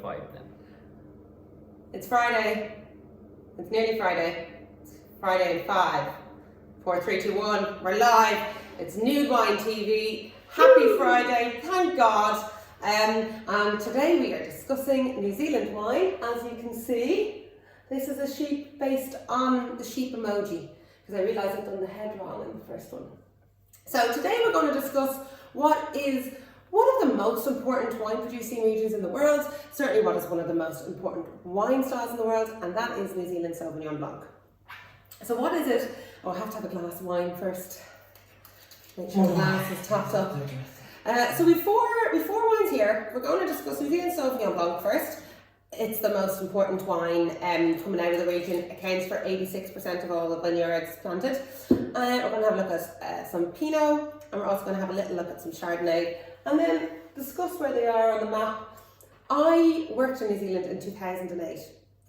5 then. It's Friday. It's nearly Friday. It's Friday in 5, 4, 3, 2, 1. We're live. It's Nude Wine TV. Happy Friday. Thank God. And today we are discussing New Zealand wine. As you can see, this is a sheep based on the sheep emoji, because I realised I've done the head wrong in the first one. So today we're going to discuss what is one of the most important wine producing regions in the world, certainly what is one of the most important wine styles in the world, and that is New Zealand Sauvignon Blanc. So what is it? Oh, I have to have a glass of wine first. Make sure the glass is topped up. So we've four wines here. We're going to discuss New Zealand Sauvignon Blanc first. It's the most important wine coming out of the region. Accounts for 86% of all the vineyards planted. We're going to have a look at some Pinot, and we're also going to have a little look at some Chardonnay, and then discuss where they are on the map. I worked in New Zealand in 2008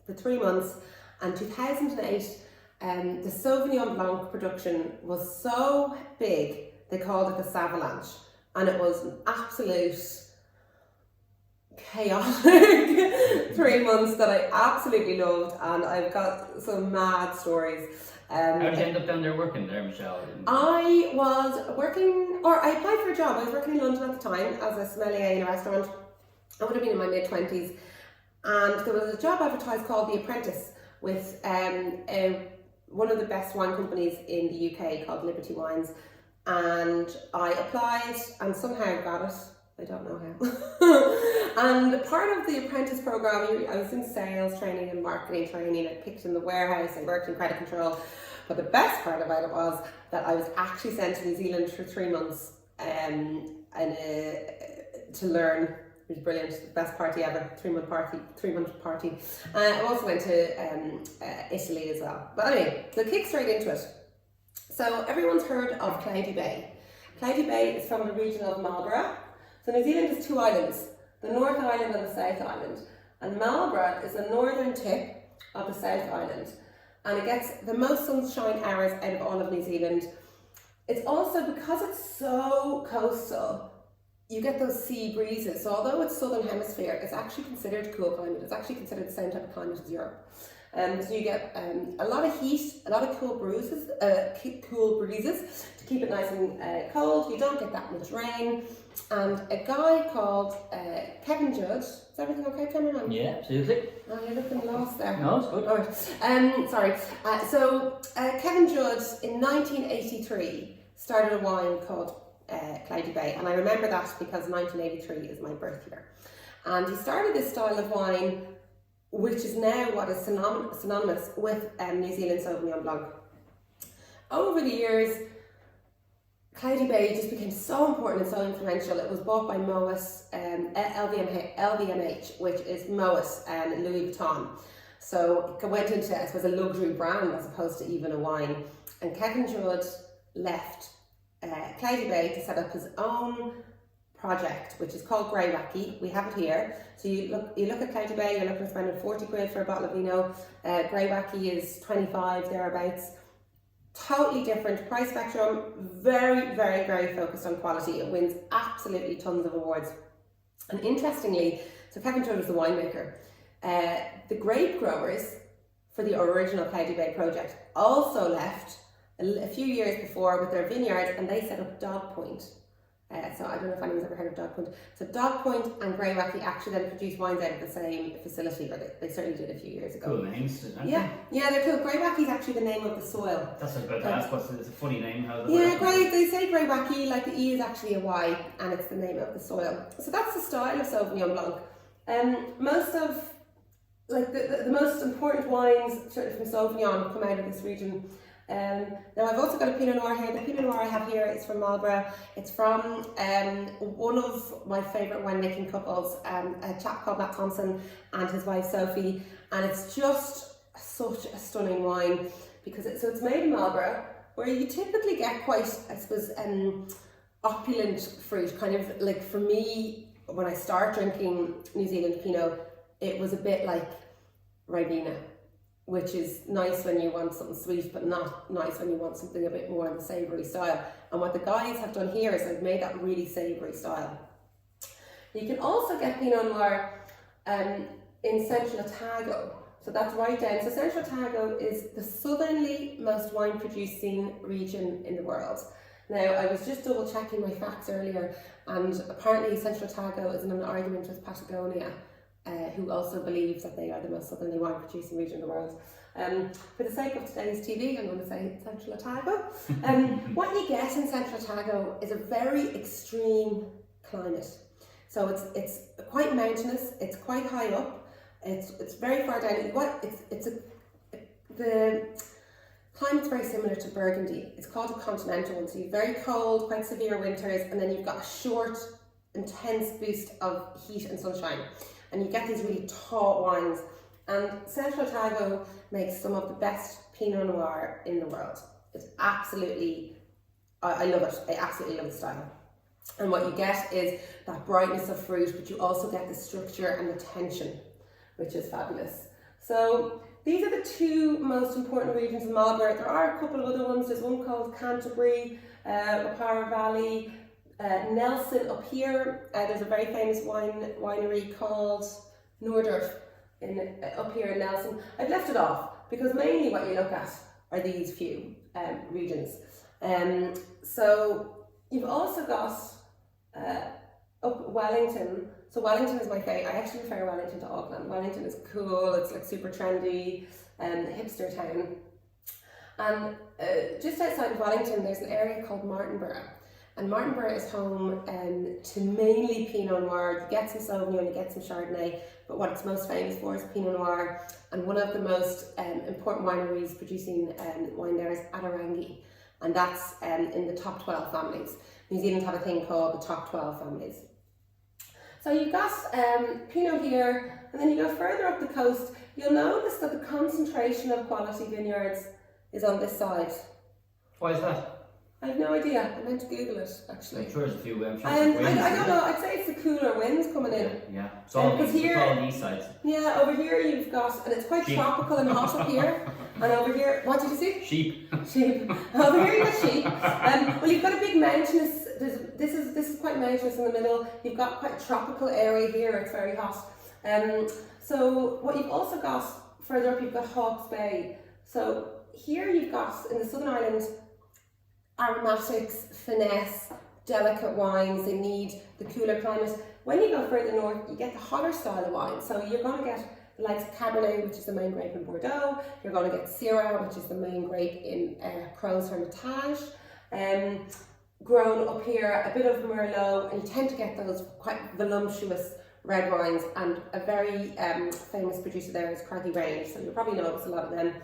for 3 months, and 2008 the Sauvignon Blanc production was so big they called it the Savalanche, and it was an absolute chaotic 3 months that I absolutely loved, and I've got some mad stories. How did you end up down there working there, Michelle? I was working, or I applied for a job. I was working in London at the time as a sommelier in a restaurant. I would have been in my mid-20s, and there was a job advertised called The Apprentice with one of the best wine companies in the UK called Liberty Wines, and I applied and somehow got it. I don't know how. And part of the apprentice program, I was in sales training and marketing training. I picked in the warehouse, I worked in credit control. But the best part about it was that I was actually sent to New Zealand for 3 months to learn. It was brilliant, the best party ever, 3-month party. I also went to Italy as well. But anyway, so kick straight into it. So everyone's heard of Cloudy Bay. Cloudy Bay is from the region of Marlborough. So New Zealand has 2 islands, the North Island and the South Island. And Marlborough is the northern tip of the South Island. And it gets the most sunshine hours out of all of New Zealand. It's also, because it's so coastal, you get those sea breezes. So although it's southern hemisphere, it's actually considered cool climate. It's actually considered the same type of climate as Europe. So you get a lot of heat, a lot of cool breezes to keep it nice and cold. You don't get that much rain. And a guy called Kevin Judd, is everything okay, Cameron? Yeah, absolutely. Oh, you're looking lost there. No, it's good. All right. Sorry. So Kevin Judd in 1983 started a wine called Cloudy Bay, and I remember that because 1983 is my birth year. And he started this style of wine, which is now what is synonymous with New Zealand Sauvignon Blanc. Over the years, Cloudy Bay just became so important and so influential. It was bought by Moët, LVMH, which is Moët and Louis Vuitton. So it went into, I suppose, a luxury brand as opposed to even a wine. And Kevin Judd left Cloudy Bay to set up his own project, which is called Greywacke. We have it here. So you look at Cloudy Bay, you're looking at spending 40 quid for a bottle of vino. Greywacke is 25 thereabouts. Totally different price spectrum, very, very, very focused on quality. It wins absolutely tons of awards. And interestingly, so Kevin Judd was the winemaker. The grape growers for the original Cloudy Bay project also left a few years before with their vineyards, and they set up Dog Point. So I don't know if anyone's ever heard of Dog Point. So Dog Point and Greywacke actually then produce wines out of the same facility, or they certainly did a few years ago. Cool names, isn't it? Yeah, they're cool. Greywacke is actually the name of the soil. That's what I was about to ask. It's a funny name. They say Greywacke, like the E is actually a Y, and it's the name of the soil. So that's the style of Sauvignon Blanc. Most of the most important wines, certainly from Sauvignon, come out of this region. Now I've also got a Pinot Noir here. The Pinot Noir I have here is from Marlborough. It's from one of my favourite winemaking couples, a chap called Matt Thompson and his wife Sophie, and it's just such a stunning wine because it's made in Marlborough, where you typically get quite, I suppose, opulent fruit. Kind of like, for me, when I start drinking New Zealand Pinot, it was a bit like Ribena, which is nice when you want something sweet, but not nice when you want something a bit more in the savoury style. And what the guys have done here is they've made that really savoury style. You can also get Pinot Noir in Central Otago. So that's right down. So Central Otago is the southerly most wine producing region in the world. Now, I was just double checking my facts earlier, and apparently Central Otago is in an argument with Patagonia, who also believe that they are the most southerly wine producing region in the world. For the sake of today's TV, I'm going to say Central Otago. What you get in Central Otago is a very extreme climate. So it's quite mountainous, it's quite high up, it's very far down. The climate's very similar to Burgundy. It's called a continental one, so you've very cold, quite severe winters, and then you've got a short, intense boost of heat and sunshine. And you get these really tall wines. And Central Otago makes some of the best Pinot Noir in the world. It's absolutely, I love it. I absolutely love the style. And what you get is that brightness of fruit, but you also get the structure and the tension, which is fabulous. So these are the two most important regions in Marlborough. There are a couple of other ones. There's one called Canterbury, Opara Valley, Nelson up here. There's a very famous winery called Noordorf up here in Nelson. I've left it off because mainly what you look at are these few regions. So you've also got up Wellington. So Wellington is my favourite. I actually prefer Wellington to Auckland. Wellington is cool. It's like super trendy, hipster town. And just outside of Wellington, there's an area called Martinborough. And Martinborough is home to mainly Pinot Noir. You get some Sauvignon, you get some Chardonnay, but what it's most famous for is Pinot Noir. And one of the most important wineries producing wine there is Aotearangi. And that's in the top 12 families. New Zealand have a thing called the top 12 families. So you've got Pinot here, and then you go further up the coast, you'll notice that the concentration of quality vineyards is on this side. Why is that? I have no idea. I meant to Google it actually. I'm sure there's a few. I'm sure I don't know. I'd say it's the cooler winds coming in. Yeah. It's all Because these, here- it's all these sides. Yeah, over here you've got, and it's quite Sheep. tropical and hot up here. And over here, what did you see? Sheep. Sheep. Over here you've got sheep. Well, you've got a big mountainous. This is quite mountainous in the middle. You've got quite a tropical area here. It's very hot. So what you've also got further up, you've got Hawke's Bay. So here you've got in the Southern Island aromatics, finesse, delicate wines. They need the cooler climate. When you go further north, you get the hotter style of wine. So you're going to get the likes of Cabernet, which is the main grape in Bordeaux. You're going to get Syrah, which is the main grape in Crozes Hermitage. Grown up here, a bit of Merlot, and you tend to get those quite voluptuous red wines. And a very famous producer there is Craggy Range, so you'll probably notice a lot of them.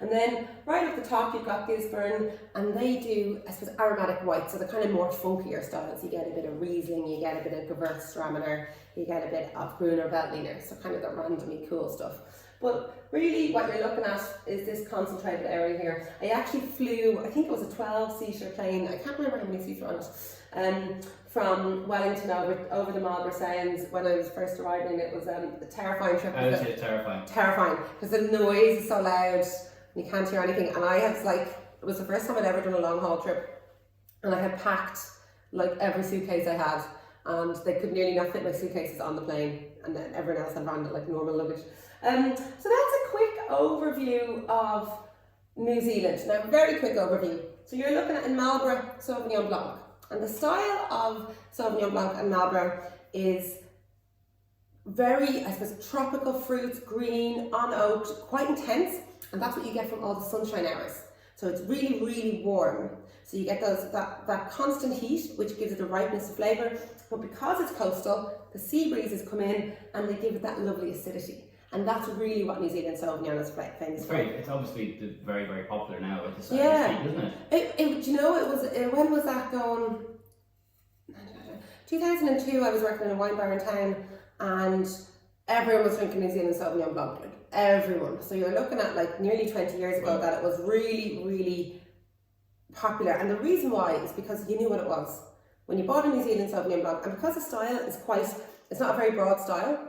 And then right at the top you've got Gisborne, and they do, I suppose, aromatic white, so the kind of more funkier styles. You get a bit of Riesling, you get a bit of Gewürztraminer, you get a bit of Gruner Veltliner, so kind of the randomly cool stuff. But really what you're looking at is this concentrated area here. I actually flew, I think it was a 12-seater plane, I can't remember how many seats were on it, from Wellington over the Marlborough Sounds when I was first arriving. It was a terrifying trip. I would say it's terrifying. Terrifying, because the noise is so loud, you can't hear anything. And I was like, it was the first time I'd ever done a long haul trip, and I had packed like every suitcase I had, and they could nearly not fit my suitcases on the plane, and then everyone else had run like normal luggage. So that's a quick overview of New Zealand. Now, very quick overview. So you're looking at in Marlborough Sauvignon Blanc, and the style of Sauvignon Blanc and Marlborough is very, I suppose, tropical fruits, green, unoaked, quite intense, and that's what you get from all the sunshine hours. So it's really, really warm. So you get that constant heat, which gives it a ripeness of flavour, but because it's coastal, the sea breezes come in and they give it that lovely acidity. And that's really what New Zealand Sauvignon is famous for. It's obviously very, very popular now with the side Yeah. isn't it? Do you know, it was, when was that going? 2002, I was working in a wine bar in town, and everyone was drinking New Zealand Sauvignon Blanc, like everyone. So you're looking at like nearly 20 years ago that it was really, really popular. And the reason why is because you knew what it was. When you bought a New Zealand Sauvignon Blanc, and because the style is quite, it's not a very broad style,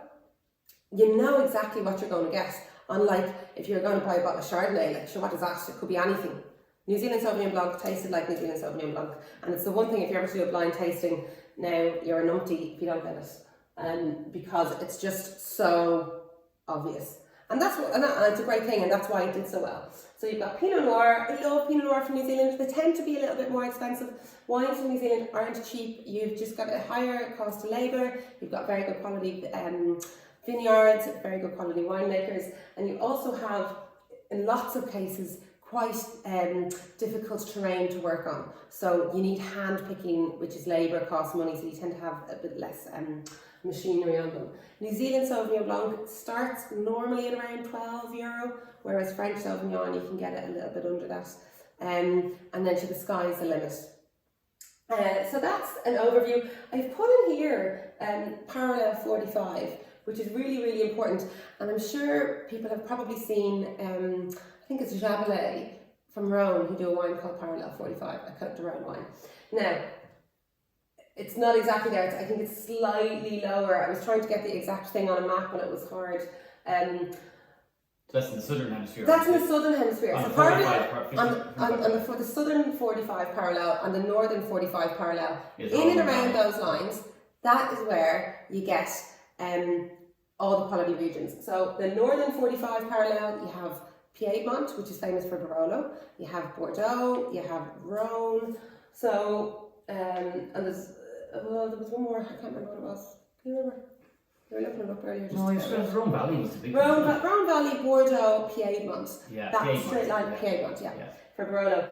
you know exactly what you're going to get. Unlike if you're going to buy a bottle of Chardonnay, like, sure, what is that? It could be anything. New Zealand Sauvignon Blanc tasted like New Zealand Sauvignon Blanc. And it's the one thing, if you ever do a blind tasting, now you're a numpty if you don't get it. because it's just so obvious. And that's what, and it's a great thing, and that's why it did so well. So you've got Pinot Noir. I love Pinot Noir from New Zealand. They tend to be a little bit more expensive. Wines from New Zealand aren't cheap. You've just got a higher cost of labour. You've got very good quality vineyards, very good quality winemakers, and you also have, in lots of cases, quite difficult terrain to work on. So you need hand picking, which is labour, costs money, so you tend to have a bit less machinery on them. New Zealand Sauvignon Blanc starts normally at around €12, whereas French Sauvignon you can get it a little bit under that. And then to the sky's the limit. So that's an overview. I've put in here Parallel 45, which is really, really important. And I'm sure people have probably seen, I think it's Jabelet from Rhone, who do a wine called Parallel 45, a Côte de Rhone wine. Now, it's not exactly there. I think it's slightly lower. I was trying to get the exact thing on a map and it was hard. So that's in the southern hemisphere. That's in the southern hemisphere. On So the parallel for the southern 45 parallel and the northern 45 parallel, in and around those lines, that is where you get all the quality regions. So the northern 45 parallel, you have Piedmont, which is famous for Barolo. You have Bordeaux. You have Rhone. So and there's there was one more. I can't remember what it was. Can you remember? You were looking it up earlier. No, you said Rhone Valley was the big Rhone Valley, Bordeaux, Piedmont. Yeah, That Piedmont, straight line, yeah. Piedmont, Yeah. for Barolo.